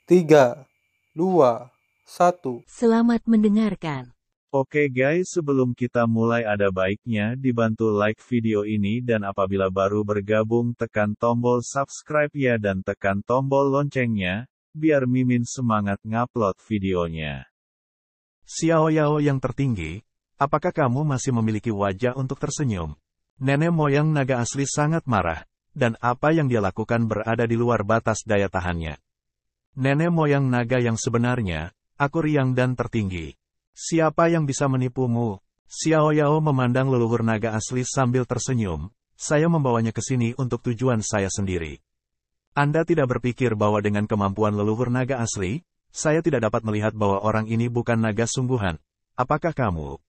3, 2, 1. Selamat mendengarkan. Oke guys, sebelum kita mulai ada baiknya dibantu like video ini dan apabila baru bergabung tekan tombol subscribe ya dan tekan tombol loncengnya, biar Mimin semangat ngupload videonya. Xiao Yao yang tertinggi, apakah kamu masih memiliki wajah untuk tersenyum? Nenek moyang naga asli sangat marah, dan apa yang dia lakukan berada di luar batas daya tahannya. Nenek moyang naga yang sebenarnya, aku riang dan tertinggi. Siapa yang bisa menipumu? Xiao Yao memandang leluhur naga asli sambil tersenyum. Saya membawanya ke sini untuk tujuan saya sendiri. Anda tidak berpikir bahwa dengan kemampuan leluhur naga asli, saya tidak dapat melihat bahwa orang ini bukan naga sungguhan. Apakah kamu?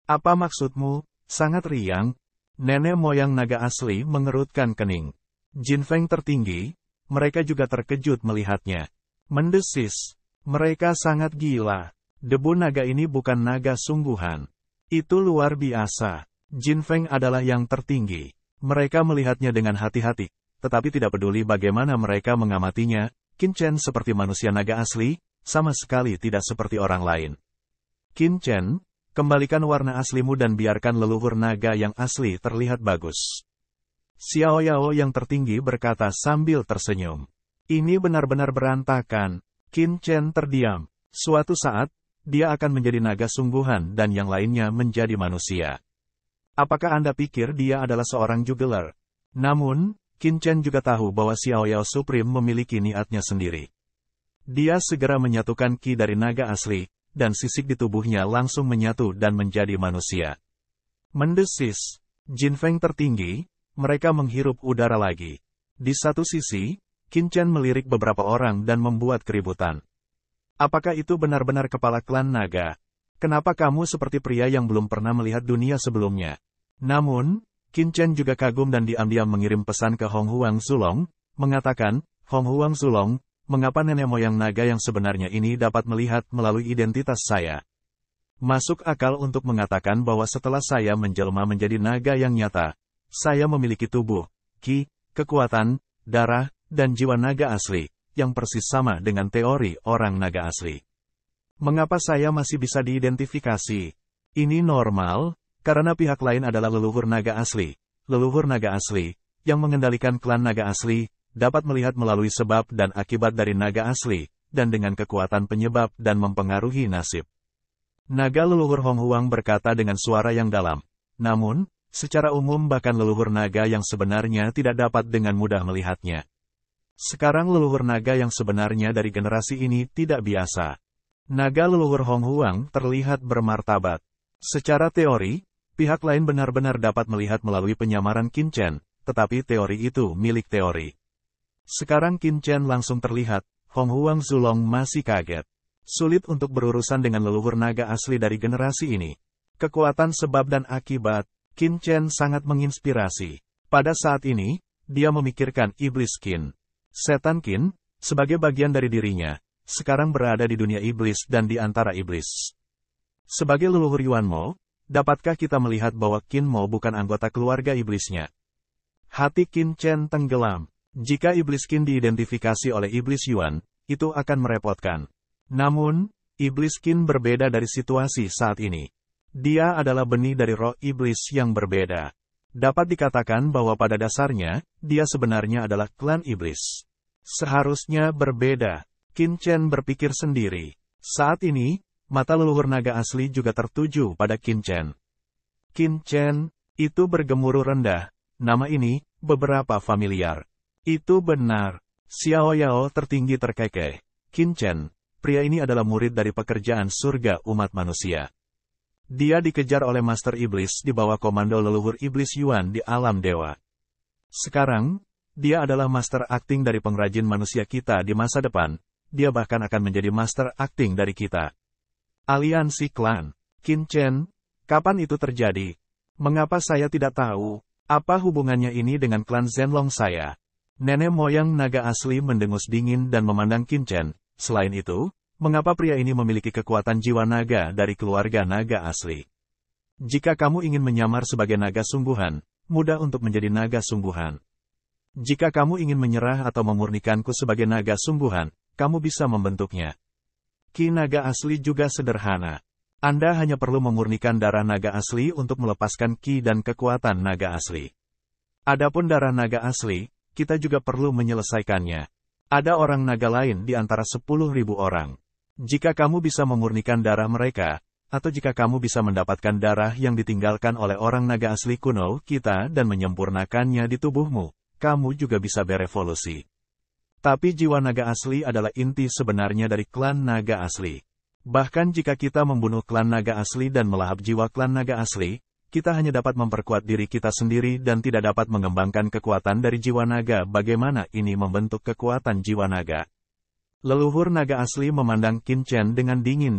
Apa maksudmu? Sangat riang. Nenek moyang naga asli mengerutkan kening. Jin Feng tertinggi, mereka juga terkejut melihatnya. Mendesis. Mereka sangat gila. Debu naga ini bukan naga sungguhan. Itu luar biasa. Jin Feng adalah yang tertinggi. Mereka melihatnya dengan hati-hati, tetapi tidak peduli bagaimana mereka mengamatinya. Qin Chen seperti manusia naga asli, sama sekali tidak seperti orang lain. Qin Chen, kembalikan warna aslimu dan biarkan leluhur naga yang asli terlihat bagus. Xiao Yao yang tertinggi berkata sambil tersenyum. Ini benar-benar berantakan. Qin Chen terdiam. Suatu saat, dia akan menjadi naga sungguhan dan yang lainnya menjadi manusia. Apakah Anda pikir dia adalah seorang juggler? Namun, Qin Chen juga tahu bahwa Xiao Yao Supreme memiliki niatnya sendiri. Dia segera menyatukan ki dari naga asli, dan sisik di tubuhnya langsung menyatu dan menjadi manusia. Mendesis. Jin Feng tertinggi, mereka menghirup udara lagi. Di satu sisi, Qin Chen melirik beberapa orang dan membuat keributan. Apakah itu benar-benar kepala klan naga? Kenapa kamu seperti pria yang belum pernah melihat dunia sebelumnya? Namun, Qin Chen juga kagum dan diam-diam mengirim pesan ke Hong Huang Zulong, mengatakan, Hong Huang Zulong, mengapa nenek moyang naga yang sebenarnya ini dapat melihat melalui identitas saya? Masuk akal untuk mengatakan bahwa setelah saya menjelma menjadi naga yang nyata, saya memiliki tubuh, ki, kekuatan, darah, dan jiwa naga asli, yang persis sama dengan teori orang naga asli. Mengapa saya masih bisa diidentifikasi? Ini normal, karena pihak lain adalah leluhur naga asli. Leluhur naga asli, yang mengendalikan klan naga asli, dapat melihat melalui sebab dan akibat dari naga asli, dan dengan kekuatan penyebab dan mempengaruhi nasib. Naga leluhur Hong Huang berkata dengan suara yang dalam. Namun, secara umum bahkan leluhur naga yang sebenarnya tidak dapat dengan mudah melihatnya. Sekarang leluhur naga yang sebenarnya dari generasi ini tidak biasa. Naga leluhur Hong Huang terlihat bermartabat. Secara teori, pihak lain benar-benar dapat melihat melalui penyamaran Qin Chen, tetapi teori itu milik teori. Sekarang Qin Chen langsung terlihat, Hong Huang Zulong masih kaget. Sulit untuk berurusan dengan leluhur naga asli dari generasi ini. Kekuatan sebab dan akibat, Qin Chen sangat menginspirasi. Pada saat ini, dia memikirkan iblis Qin. Setan Qin, sebagai bagian dari dirinya, sekarang berada di dunia iblis dan di antara iblis. Sebagai leluhur Yuan Mo, dapatkah kita melihat bahwa Qin Mo bukan anggota keluarga iblisnya? Hati Qin Chen tenggelam. Jika iblis Qin diidentifikasi oleh iblis Yuan, itu akan merepotkan. Namun, iblis Qin berbeda dari situasi saat ini. Dia adalah benih dari roh iblis yang berbeda. Dapat dikatakan bahwa pada dasarnya, dia sebenarnya adalah klan iblis. Seharusnya berbeda. Qin Chen berpikir sendiri. Saat ini, mata leluhur naga asli juga tertuju pada Qin Chen. Qin Chen, itu bergemuruh rendah. Nama ini, beberapa familiar. Itu benar. Xiao Yao tertinggi terkekeh. Qin Chen, pria ini adalah murid dari pekerjaan surga umat manusia. Dia dikejar oleh Master Iblis di bawah komando leluhur Iblis Yuan di alam dewa. Sekarang, dia adalah Master Acting dari pengrajin manusia kita di masa depan. Dia bahkan akan menjadi Master Acting dari kita. Aliansi klan. Qin Chen, kapan itu terjadi? Mengapa saya tidak tahu? Apa hubungannya ini dengan klan Zenlong saya? Nenek moyang naga asli mendengus dingin dan memandang Qin Chen. Selain itu, mengapa pria ini memiliki kekuatan jiwa naga dari keluarga naga asli? Jika kamu ingin menyamar sebagai naga sungguhan, mudah untuk menjadi naga sungguhan. Jika kamu ingin menyerah atau memurnikanku sebagai naga sungguhan, kamu bisa membentuknya. Ki naga asli juga sederhana. Anda hanya perlu memurnikan darah naga asli untuk melepaskan ki dan kekuatan naga asli. Adapun darah naga asli, kita juga perlu menyelesaikannya. Ada orang naga lain di antara 10.000 orang. Jika kamu bisa memurnikan darah mereka, atau jika kamu bisa mendapatkan darah yang ditinggalkan oleh orang naga asli kuno kita dan menyempurnakannya di tubuhmu, kamu juga bisa berevolusi. Tapi jiwa naga asli adalah inti sebenarnya dari klan naga asli. Bahkan jika kita membunuh klan naga asli dan melahap jiwa klan naga asli, kita hanya dapat memperkuat diri kita sendiri dan tidak dapat mengembangkan kekuatan dari jiwa naga. Bagaimana ini membentuk kekuatan jiwa naga? Leluhur naga asli memandang Qin Chen dengan dingin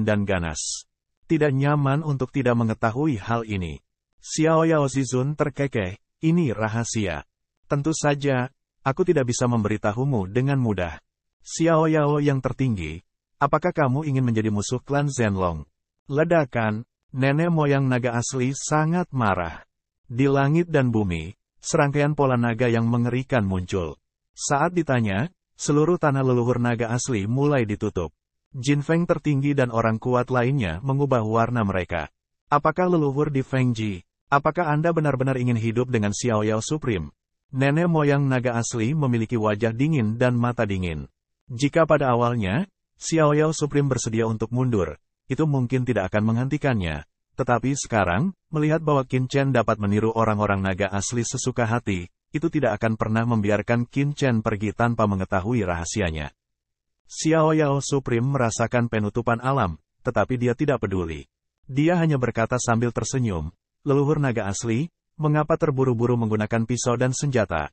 dan ganas. Tidak nyaman untuk tidak mengetahui hal ini. Xiao Yao Zizun terkekeh, ini rahasia. Tentu saja, aku tidak bisa memberitahumu dengan mudah. Xiao Yao yang tertinggi, apakah kamu ingin menjadi musuh klan Zhenlong? Ledakan, nenek moyang naga asli sangat marah. Di langit dan bumi, serangkaian pola naga yang mengerikan muncul. Saat ditanya, seluruh tanah leluhur naga asli mulai ditutup. Jin Feng tertinggi dan orang kuat lainnya mengubah warna mereka. Apakah leluhur di Feng Ji? Apakah Anda benar-benar ingin hidup dengan Xiao Yao Supreme? Nenek moyang naga asli memiliki wajah dingin dan mata dingin. Jika pada awalnya, Xiao Yao Supreme bersedia untuk mundur, itu mungkin tidak akan menghentikannya. Tetapi sekarang, melihat bahwa Qin Chen dapat meniru orang-orang naga asli sesuka hati, itu tidak akan pernah membiarkan Qin Chen pergi tanpa mengetahui rahasianya. Xiao Yao Supreme merasakan penutupan alam, tetapi dia tidak peduli. Dia hanya berkata sambil tersenyum, leluhur naga asli, mengapa terburu-buru menggunakan pisau dan senjata?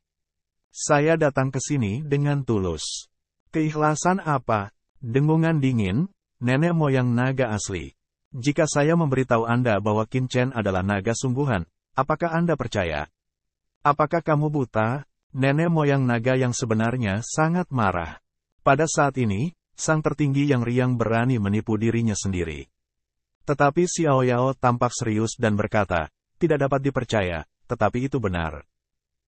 Saya datang ke sini dengan tulus. Keikhlasan apa? Dengungan dingin, nenek moyang naga asli. Jika saya memberitahu Anda bahwa Qin Chen adalah naga sungguhan, apakah Anda percaya? Apakah kamu buta? Nenek moyang naga yang sebenarnya sangat marah. Pada saat ini, sang tertinggi yang riang berani menipu dirinya sendiri. Tetapi Xiao Yao tampak serius dan berkata, tidak dapat dipercaya, tetapi itu benar.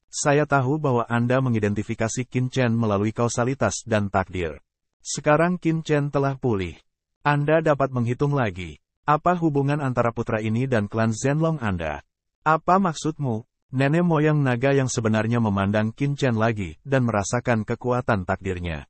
Saya tahu bahwa Anda mengidentifikasi Qin Chen melalui kausalitas dan takdir. Sekarang Qin Chen telah pulih. Anda dapat menghitung lagi. Apa hubungan antara putra ini dan klan Zhenlong Anda? Apa maksudmu? Nenek moyang naga yang sebenarnya memandang Qin Chen lagi dan merasakan kekuatan takdirnya.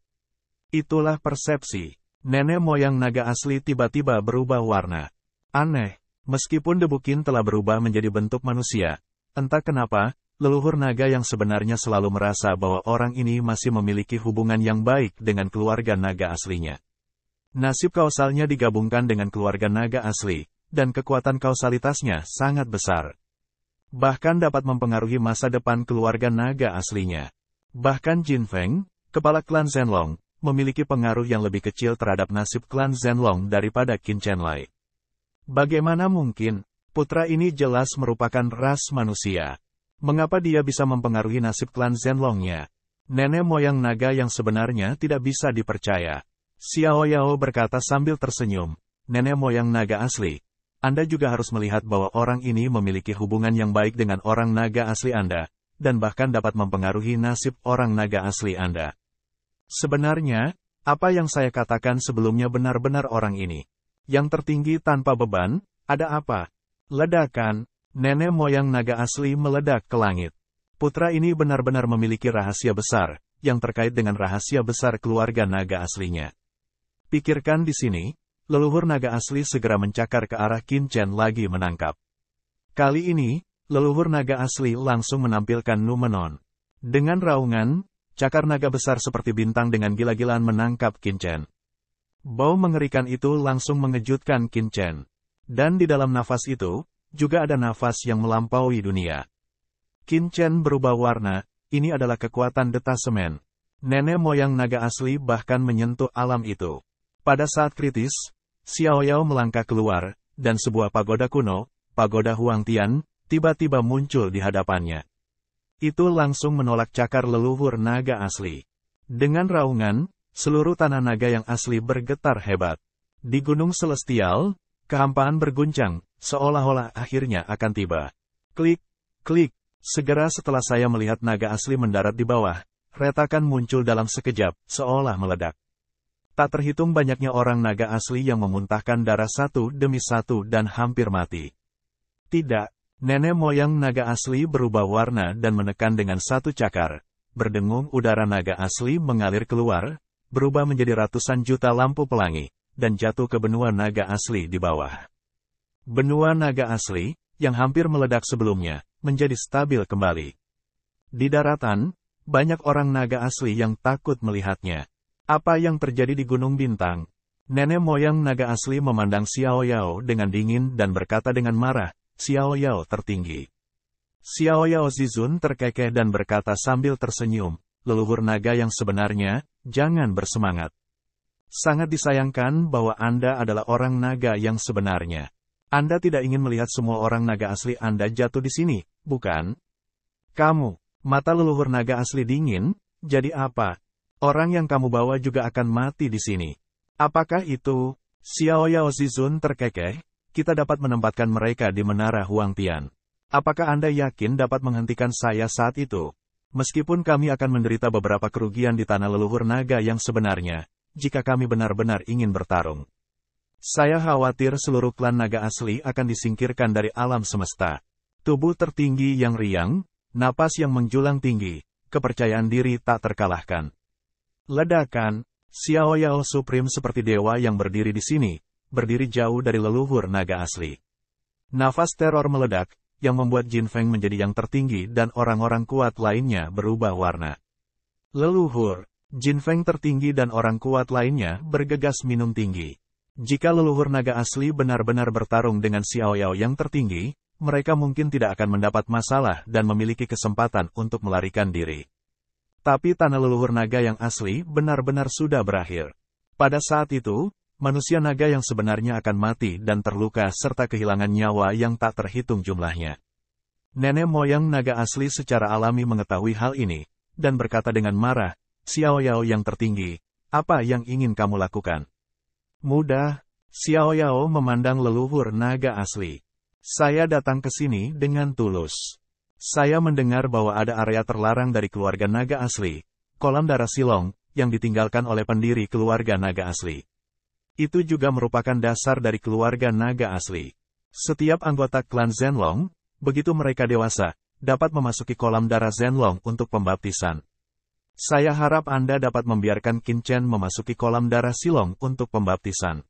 Itulah persepsi. Nenek moyang naga asli tiba-tiba berubah warna. Aneh, meskipun debu Qin telah berubah menjadi bentuk manusia, entah kenapa, leluhur naga yang sebenarnya selalu merasa bahwa orang ini masih memiliki hubungan yang baik dengan keluarga naga aslinya. Nasib kausalnya digabungkan dengan keluarga naga asli, dan kekuatan kausalitasnya sangat besar. Bahkan dapat mempengaruhi masa depan keluarga naga aslinya. Bahkan Jin Feng, kepala klan Zhenlong, memiliki pengaruh yang lebih kecil terhadap nasib klan Zhenlong daripada Qin Chenlai. Bagaimana mungkin? Putra ini jelas merupakan ras manusia. Mengapa dia bisa mempengaruhi nasib klan Zhenlongnya? Nenek moyang naga yang sebenarnya tidak bisa dipercaya. Xiao Yao berkata sambil tersenyum, nenek moyang naga asli, Anda juga harus melihat bahwa orang ini memiliki hubungan yang baik dengan orang naga asli Anda, dan bahkan dapat mempengaruhi nasib orang naga asli Anda. Sebenarnya, apa yang saya katakan sebelumnya benar-benar orang ini. Yang tertinggi tanpa beban, ada apa? Ledakan. Nenek moyang naga asli meledak ke langit. Putra ini benar-benar memiliki rahasia besar, yang terkait dengan rahasia besar keluarga naga aslinya. Pikirkan di sini, leluhur naga asli segera mencakar ke arah Qin Chen lagi menangkap. Kali ini, leluhur naga asli langsung menampilkan Numenon. Dengan raungan, cakar naga besar seperti bintang dengan gila-gilaan menangkap Qin Chen. Bau mengerikan itu langsung mengejutkan Qin Chen. Dan di dalam nafas itu, juga ada nafas yang melampaui dunia. Qin Chen berubah warna, ini adalah kekuatan detasemen. Nenek moyang naga asli bahkan menyentuh alam itu. Pada saat kritis, Xiao Yao melangkah keluar, dan sebuah pagoda kuno, pagoda Huangtian, tiba-tiba muncul di hadapannya. Itu langsung menolak cakar leluhur naga asli. Dengan raungan, seluruh tanah naga yang asli bergetar hebat. Di Gunung Celestial, kehampaan berguncang, seolah-olah akhirnya akan tiba. Klik, klik. Segera setelah saya melihat naga asli mendarat di bawah, Retakan muncul dalam sekejap, seolah meledak. Tak terhitung banyaknya orang naga asli yang memuntahkan darah satu demi satu dan hampir mati. Tidak, nenek moyang naga asli berubah warna dan menekan dengan satu cakar. Berdengung udara naga asli mengalir keluar, berubah menjadi ratusan juta lampu pelangi, dan jatuh ke benua naga asli di bawah. Benua naga asli, yang hampir meledak sebelumnya, menjadi stabil kembali. Di daratan, banyak orang naga asli yang takut melihatnya. Apa yang terjadi di Gunung Bintang? Nenek moyang naga asli memandang Xiao Yao dengan dingin dan berkata dengan marah, Xiao Yao tertinggi. Xiao Yao Zizun terkekeh dan berkata sambil tersenyum, leluhur naga yang sebenarnya, jangan bersemangat. Sangat disayangkan bahwa Anda adalah orang naga yang sebenarnya. Anda tidak ingin melihat semua orang naga asli Anda jatuh di sini, bukan? Kamu. Mata leluhur naga asli dingin, jadi apa? Orang yang kamu bawa juga akan mati di sini. Apakah itu? Xiao Yao Zizun terkekeh, kita dapat menempatkan mereka di menara Huangtian. Apakah Anda yakin dapat menghentikan saya saat itu? Meskipun kami akan menderita beberapa kerugian di tanah leluhur naga yang sebenarnya, jika kami benar-benar ingin bertarung. Saya khawatir seluruh klan naga asli akan disingkirkan dari alam semesta. Tubuh tertinggi yang riang, napas yang menjulang tinggi, kepercayaan diri tak terkalahkan. Ledakan, Xiao Yao Supreme seperti dewa yang berdiri di sini, berdiri jauh dari leluhur naga asli. Nafas teror meledak, yang membuat Jin Feng menjadi yang tertinggi dan orang-orang kuat lainnya berubah warna. Leluhur, Jin Feng tertinggi dan orang kuat lainnya bergegas minum tinggi. Jika leluhur naga asli benar-benar bertarung dengan Xiao Yao yang tertinggi, mereka mungkin tidak akan mendapat masalah dan memiliki kesempatan untuk melarikan diri. Tapi tanah leluhur naga yang asli benar-benar sudah berakhir. Pada saat itu, manusia naga yang sebenarnya akan mati dan terluka serta kehilangan nyawa yang tak terhitung jumlahnya. Nenek moyang naga asli secara alami mengetahui hal ini, dan berkata dengan marah, Xiao Yao yang tertinggi, apa yang ingin kamu lakukan? Mudah, Xiao Yao memandang leluhur naga asli. Saya datang ke sini dengan tulus. Saya mendengar bahwa ada area terlarang dari keluarga naga asli, kolam darah Silong, yang ditinggalkan oleh pendiri keluarga naga asli. Itu juga merupakan dasar dari keluarga naga asli. Setiap anggota klan Zhenlong, begitu mereka dewasa, dapat memasuki kolam darah Zhenlong untuk pembaptisan. Saya harap Anda dapat membiarkan Qin Chen memasuki kolam darah Silong untuk pembaptisan.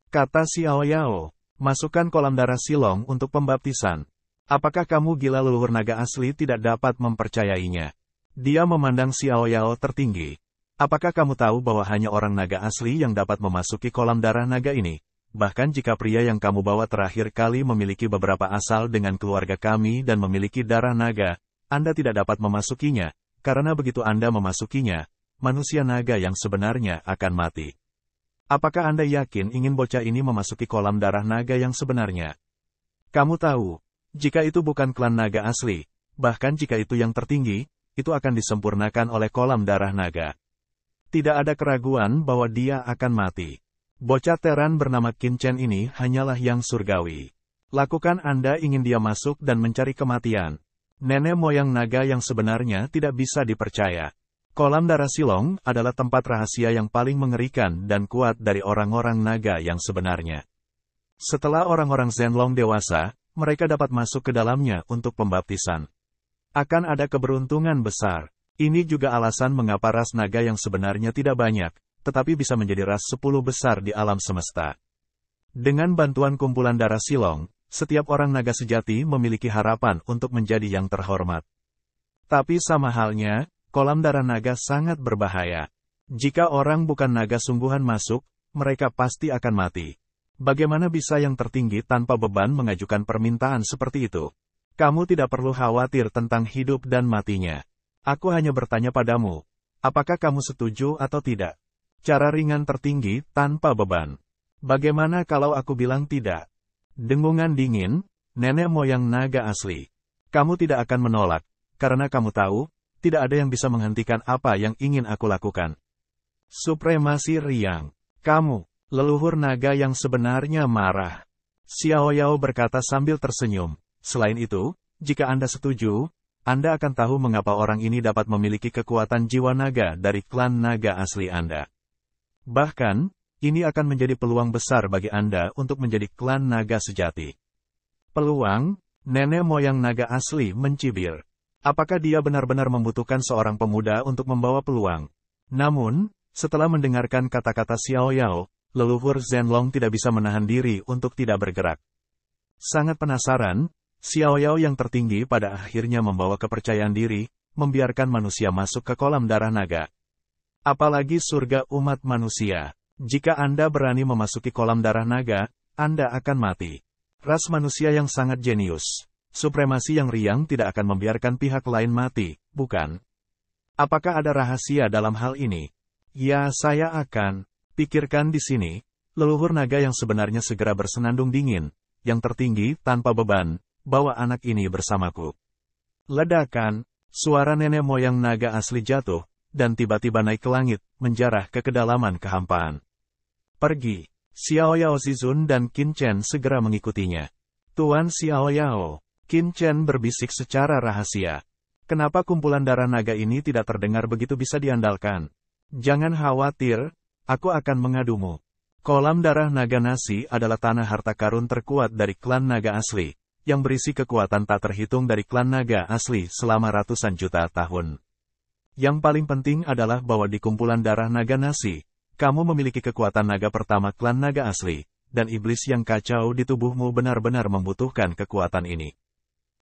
Kata Xiao Yao. Masukkan kolam darah Silong untuk pembaptisan. Apakah kamu gila? Leluhur naga asli tidak dapat mempercayainya. Dia memandang Xiao Yao tertinggi. Apakah kamu tahu bahwa hanya orang naga asli yang dapat memasuki kolam darah naga ini? Bahkan jika pria yang kamu bawa terakhir kali memiliki beberapa asal dengan keluarga kami dan memiliki darah naga, Anda tidak dapat memasukinya, karena begitu Anda memasukinya, manusia naga yang sebenarnya akan mati. Apakah Anda yakin ingin bocah ini memasuki kolam darah naga yang sebenarnya? Kamu tahu, jika itu bukan klan naga asli, bahkan jika itu yang tertinggi, itu akan disempurnakan oleh kolam darah naga. Tidak ada keraguan bahwa dia akan mati. Bocah teran bernama Qin Chen ini hanyalah yang surgawi. Lakukan Anda ingin dia masuk dan mencari kematian. Nenek moyang naga yang sebenarnya tidak bisa dipercaya. Kolam darah Silong adalah tempat rahasia yang paling mengerikan dan kuat dari orang-orang naga yang sebenarnya. Setelah orang-orang Zhenlong dewasa, mereka dapat masuk ke dalamnya untuk pembaptisan. Akan ada keberuntungan besar. Ini juga alasan mengapa ras naga yang sebenarnya tidak banyak, tetapi bisa menjadi ras 10 besar di alam semesta. Dengan bantuan kumpulan darah Silong, setiap orang naga sejati memiliki harapan untuk menjadi yang terhormat. Tapi sama halnya, kolam darah naga sangat berbahaya. Jika orang bukan naga sungguhan masuk, mereka pasti akan mati. Bagaimana bisa yang tertinggi tanpa beban mengajukan permintaan seperti itu? Kamu tidak perlu khawatir tentang hidup dan matinya. Aku hanya bertanya padamu, apakah kamu setuju atau tidak? Cara ringan tertinggi tanpa beban. Bagaimana kalau aku bilang tidak? Dengungan dingin, nenek moyang naga asli. Kamu tidak akan menolak, karena kamu tahu, tidak ada yang bisa menghentikan apa yang ingin aku lakukan. Supremasi riang. Kamu, leluhur naga yang sebenarnya marah. Xiao Yao berkata sambil tersenyum. Selain itu, jika Anda setuju, Anda akan tahu mengapa orang ini dapat memiliki kekuatan jiwa naga dari klan naga asli Anda. Bahkan, ini akan menjadi peluang besar bagi Anda untuk menjadi klan naga sejati. Peluang, nenek moyang naga asli mencibir. Apakah dia benar-benar membutuhkan seorang pemuda untuk membawa peluang? Namun, setelah mendengarkan kata-kata Xiao Yao, leluhur Zhenlong tidak bisa menahan diri untuk tidak bergerak. Sangat penasaran, Xiao Yao yang tertinggi pada akhirnya membawa kepercayaan diri, membiarkan manusia masuk ke kolam darah naga. Apalagi surga umat manusia. Jika Anda berani memasuki kolam darah naga, Anda akan mati. Ras manusia yang sangat jenius. Supremasi yang riang tidak akan membiarkan pihak lain mati, bukan? Apakah ada rahasia dalam hal ini? Ya, saya akan pikirkan di sini. Leluhur naga yang sebenarnya segera bersenandung dingin, yang tertinggi tanpa beban. Bawa anak ini bersamaku. Ledakan, suara nenek moyang naga asli jatuh, dan tiba-tiba naik ke langit, menjarah ke kedalaman kehampaan. Pergi. Xiao Yao Zizun dan Qin Chen segera mengikutinya. Tuan Xiao Yao, Qin Chen berbisik secara rahasia. Kenapa kumpulan darah naga ini tidak terdengar begitu bisa diandalkan? Jangan khawatir, aku akan mengadumu. Kolam darah naga nasi adalah tanah harta karun terkuat dari klan naga asli, yang berisi kekuatan tak terhitung dari klan naga asli selama ratusan juta tahun. Yang paling penting adalah bahwa di kumpulan darah naga nasi, kamu memiliki kekuatan naga pertama klan naga asli, dan iblis yang kacau di tubuhmu benar-benar membutuhkan kekuatan ini.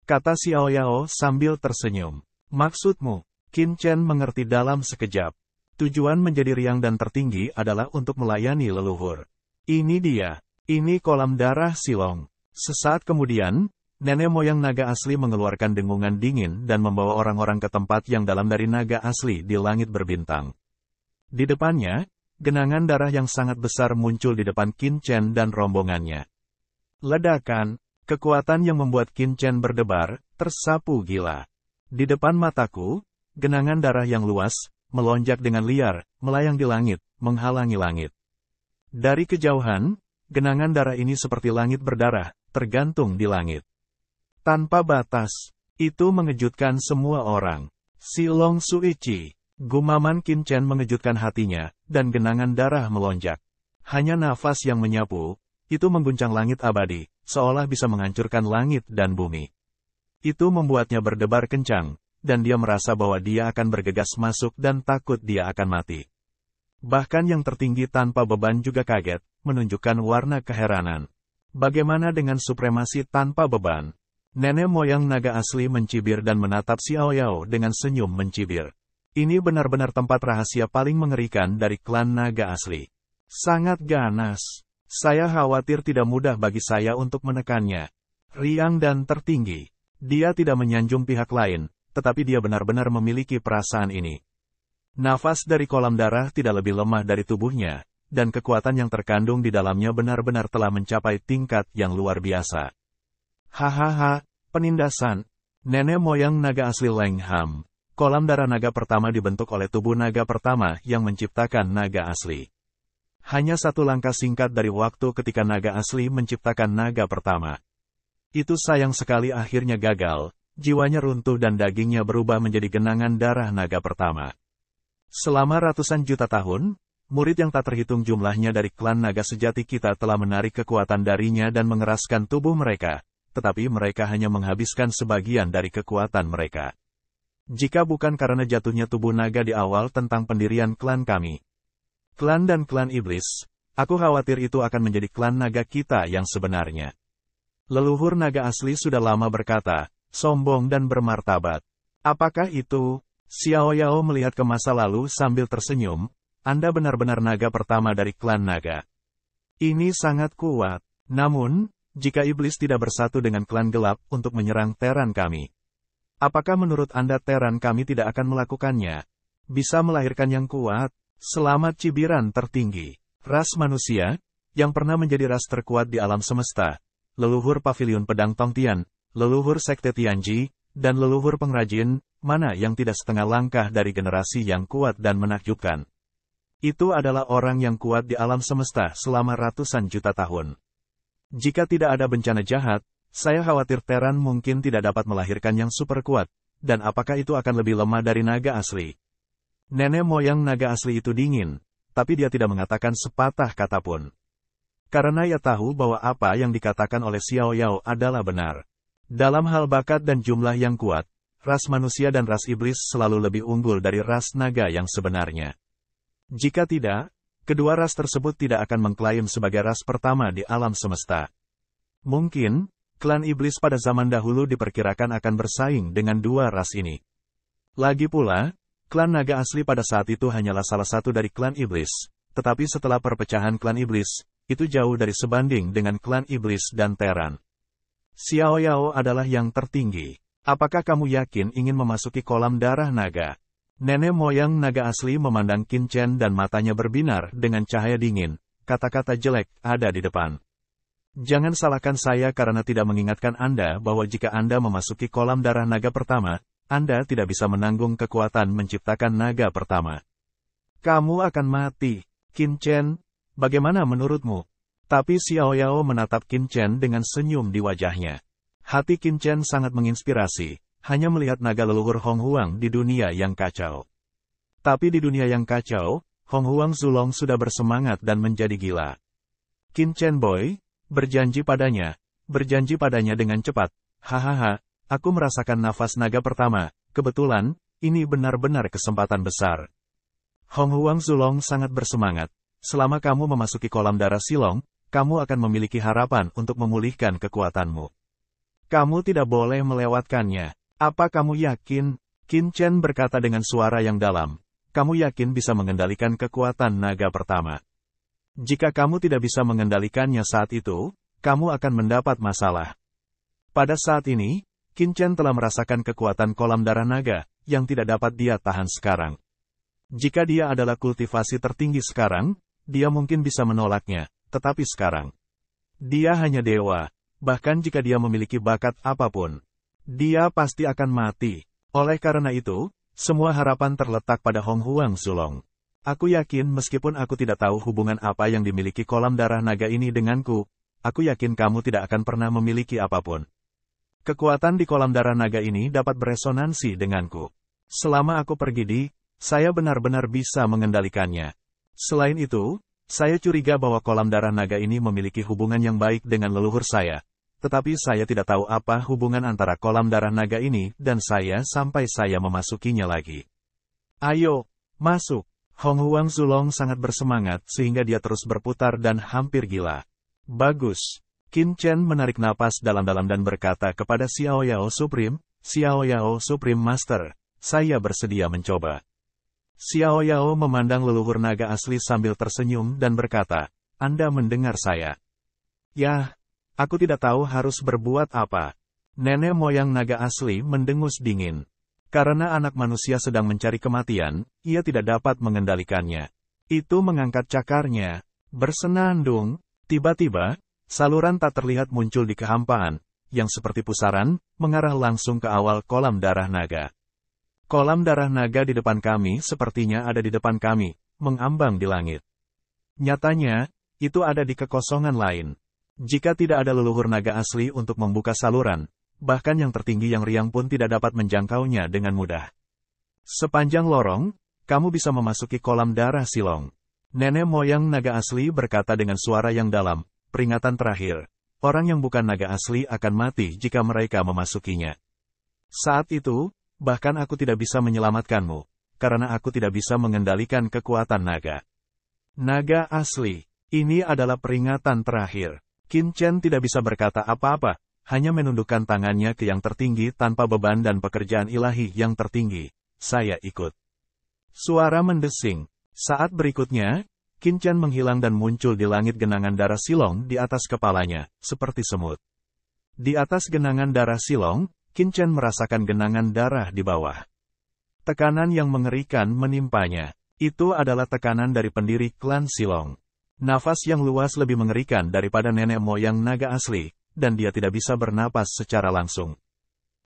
Kata Xiao Yao sambil tersenyum. Maksudmu? Qin Chen mengerti dalam sekejap. Tujuan menjadi riang dan tertinggi adalah untuk melayani leluhur. Ini dia. Ini kolam darah Silong. Sesaat kemudian, nenek moyang naga asli mengeluarkan dengungan dingin dan membawa orang-orang ke tempat yang dalam dari naga asli di langit berbintang. Di depannya, genangan darah yang sangat besar muncul di depan Qin Chen dan rombongannya. Ledakan, kekuatan yang membuat Qin Chen berdebar, tersapu gila. Di depan mataku, genangan darah yang luas, melonjak dengan liar, melayang di langit, menghalangi langit. Dari kejauhan, genangan darah ini seperti langit berdarah, tergantung di langit. Tanpa batas, itu mengejutkan semua orang. Silong Suici, gumaman Qin Chen mengejutkan hatinya, dan genangan darah melonjak. Hanya nafas yang menyapu, itu mengguncang langit abadi, seolah bisa menghancurkan langit dan bumi. Itu membuatnya berdebar kencang, dan dia merasa bahwa dia akan bergegas masuk dan takut dia akan mati. Bahkan yang tertinggi tanpa beban juga kaget, menunjukkan warna keheranan. Bagaimana dengan supremasi tanpa beban? Nenek moyang naga asli mencibir dan menatap Xiao Yao dengan senyum mencibir. Ini benar-benar tempat rahasia paling mengerikan dari klan naga asli. Sangat ganas. Saya khawatir tidak mudah bagi saya untuk menekannya. Riang dan tertinggi. Dia tidak menyanjung pihak lain, tetapi dia benar-benar memiliki perasaan ini. Nafas dari kolam darah tidak lebih lemah dari tubuhnya, dan kekuatan yang terkandung di dalamnya benar-benar telah mencapai tingkat yang luar biasa. Hahaha, penindasan. Nenek moyang naga asli Leng Ham. Kolam darah naga pertama dibentuk oleh tubuh naga pertama yang menciptakan naga asli. Hanya satu langkah singkat dari waktu ketika naga asli menciptakan naga pertama. Itu sayang sekali akhirnya gagal, jiwanya runtuh dan dagingnya berubah menjadi genangan darah naga pertama. Selama ratusan juta tahun, murid yang tak terhitung jumlahnya dari klan naga sejati kita telah menarik kekuatan darinya dan mengeraskan tubuh mereka, tetapi mereka hanya menghabiskan sebagian dari kekuatan mereka. Jika bukan karena jatuhnya tubuh naga di awal tentang pendirian klan kami, klan dan klan iblis, aku khawatir itu akan menjadi klan naga kita yang sebenarnya. Leluhur naga asli sudah lama berkata, sombong dan bermartabat. Apakah itu? Xiao Yao melihat ke masa lalu sambil tersenyum. Anda benar-benar naga pertama dari klan naga. Ini sangat kuat. Namun, jika iblis tidak bersatu dengan klan gelap untuk menyerang teran kami, apakah menurut Anda teran kami tidak akan melakukannya? Bisa melahirkan yang kuat. Selamat cibiran tertinggi. Ras manusia, yang pernah menjadi ras terkuat di alam semesta. Leluhur pavilion pedang Tongtian, leluhur sekte Tianji, dan leluhur pengrajin, mana yang tidak setengah langkah dari generasi yang kuat dan menakjubkan. Itu adalah orang yang kuat di alam semesta selama ratusan juta tahun. Jika tidak ada bencana jahat, saya khawatir Teran mungkin tidak dapat melahirkan yang super kuat, dan apakah itu akan lebih lemah dari naga asli? Nenek moyang naga asli itu dingin, tapi dia tidak mengatakan sepatah kata pun. Karena ia tahu bahwa apa yang dikatakan oleh Xiao Yao adalah benar. Dalam hal bakat dan jumlah yang kuat, ras manusia dan ras iblis selalu lebih unggul dari ras naga yang sebenarnya. Jika tidak, kedua ras tersebut tidak akan mengklaim sebagai ras pertama di alam semesta. Mungkin, klan iblis pada zaman dahulu diperkirakan akan bersaing dengan dua ras ini. Lagi pula, klan naga asli pada saat itu hanyalah salah satu dari klan iblis, tetapi setelah perpecahan klan iblis, itu jauh dari sebanding dengan klan iblis dan Terran. Xiao Yao adalah yang tertinggi. Apakah kamu yakin ingin memasuki kolam darah naga? Nenek moyang naga asli memandang Qin Chen dan matanya berbinar dengan cahaya dingin. Kata-kata jelek ada di depan. Jangan salahkan saya karena tidak mengingatkan Anda bahwa jika Anda memasuki kolam darah naga pertama, Anda tidak bisa menanggung kekuatan menciptakan naga pertama. Kamu akan mati. Qin Chen, bagaimana menurutmu? Tapi Xiao Yao menatap Qin Chen dengan senyum di wajahnya. Hati Qin Chen sangat menginspirasi, hanya melihat naga leluhur Hong Huang di dunia yang kacau. Tapi di dunia yang kacau, Hong Huang Zulong sudah bersemangat dan menjadi gila. Qin Chen boy, berjanji padanya dengan cepat. Hahaha, aku merasakan nafas naga pertama, kebetulan, ini benar-benar kesempatan besar. Hong Huang Zulong sangat bersemangat. Selama kamu memasuki kolam darah Silong, kamu akan memiliki harapan untuk memulihkan kekuatanmu. Kamu tidak boleh melewatkannya. Apa kamu yakin? Qin Chen berkata dengan suara yang dalam. Kamu yakin bisa mengendalikan kekuatan naga pertama? Jika kamu tidak bisa mengendalikannya saat itu, kamu akan mendapat masalah. Pada saat ini, Qin Chen telah merasakan kekuatan kolam darah naga, yang tidak dapat dia tahan sekarang. Jika dia adalah kultivasi tertinggi sekarang, dia mungkin bisa menolaknya, tetapi sekarang, dia hanya dewa, bahkan jika dia memiliki bakat apapun, dia pasti akan mati. Oleh karena itu, semua harapan terletak pada Hong Huang Zulong. Aku yakin meskipun aku tidak tahu hubungan apa yang dimiliki kolam darah naga ini denganku, aku yakin kamu tidak akan pernah memiliki apapun. Kekuatan di kolam darah naga ini dapat beresonansi denganku. Selama aku pergi saya benar-benar bisa mengendalikannya. Selain itu, saya curiga bahwa kolam darah naga ini memiliki hubungan yang baik dengan leluhur saya. Tetapi saya tidak tahu apa hubungan antara kolam darah naga ini dan saya sampai saya memasukinya lagi. Ayo, masuk. Hong Huang Zulong sangat bersemangat sehingga dia terus berputar dan hampir gila. Bagus. Qin Chen menarik napas dalam-dalam dan berkata kepada Xiao Yao Supreme Master, saya bersedia mencoba. Xiao Yao memandang leluhur naga asli sambil tersenyum dan berkata, Anda mendengar saya? Yah, aku tidak tahu harus berbuat apa. Nenek moyang naga asli mendengus dingin. Karena anak manusia sedang mencari kematian, ia tidak dapat mengendalikannya. Itu mengangkat cakarnya, bersenandung. Tiba-tiba, saluran tak terlihat muncul di kehampaan, yang seperti pusaran, mengarah langsung ke awal kolam darah naga. Kolam darah naga di depan kami sepertinya ada di depan kami, mengambang di langit. Nyatanya, itu ada di kekosongan lain. Jika tidak ada leluhur naga asli untuk membuka saluran, bahkan yang tertinggi yang riang pun tidak dapat menjangkaunya dengan mudah. Sepanjang lorong, kamu bisa memasuki kolam darah Silong. Nenek moyang naga asli berkata dengan suara yang dalam, peringatan terakhir. Orang yang bukan naga asli akan mati jika mereka memasukinya. Saat itu, bahkan aku tidak bisa menyelamatkanmu, karena aku tidak bisa mengendalikan kekuatan naga. Naga asli, ini adalah peringatan terakhir. Qin Chen tidak bisa berkata apa-apa, hanya menundukkan tangannya ke yang tertinggi tanpa beban dan pekerjaan ilahi yang tertinggi. Saya ikut. Suara mendesing. Saat berikutnya, Qin Chen menghilang dan muncul di langit genangan darah Silong di atas kepalanya, seperti semut. Di atas genangan darah Silong, Qin Chen merasakan genangan darah di bawah. Tekanan yang mengerikan menimpanya. Itu adalah tekanan dari pendiri klan Silong. Nafas yang luas lebih mengerikan daripada nenek moyang naga asli, dan dia tidak bisa bernapas secara langsung.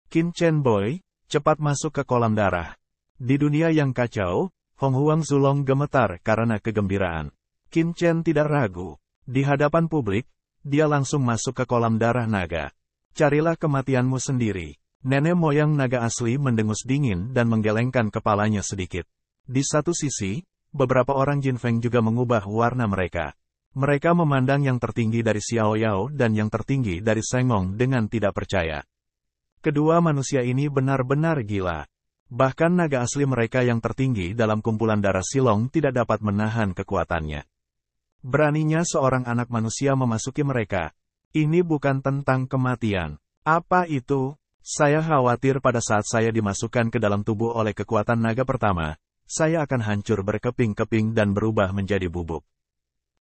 Qin Chen boy, cepat masuk ke kolam darah. Di dunia yang kacau, Hong Huang Zulong gemetar karena kegembiraan. Qin Chen tidak ragu. Di hadapan publik, dia langsung masuk ke kolam darah naga. Carilah kematianmu sendiri. Nenek moyang naga asli mendengus dingin dan menggelengkan kepalanya sedikit. Di satu sisi, beberapa orang Jin Feng juga mengubah warna mereka. Mereka memandang yang tertinggi dari Xiao Yao dan yang tertinggi dari Sengong dengan tidak percaya. Kedua manusia ini benar-benar gila. Bahkan naga asli mereka yang tertinggi dalam kumpulan darah Silong tidak dapat menahan kekuatannya. Beraninya seorang anak manusia memasuki mereka. Ini bukan tentang kematian. Apa itu? Saya khawatir pada saat saya dimasukkan ke dalam tubuh oleh kekuatan naga pertama, saya akan hancur berkeping-keping dan berubah menjadi bubuk.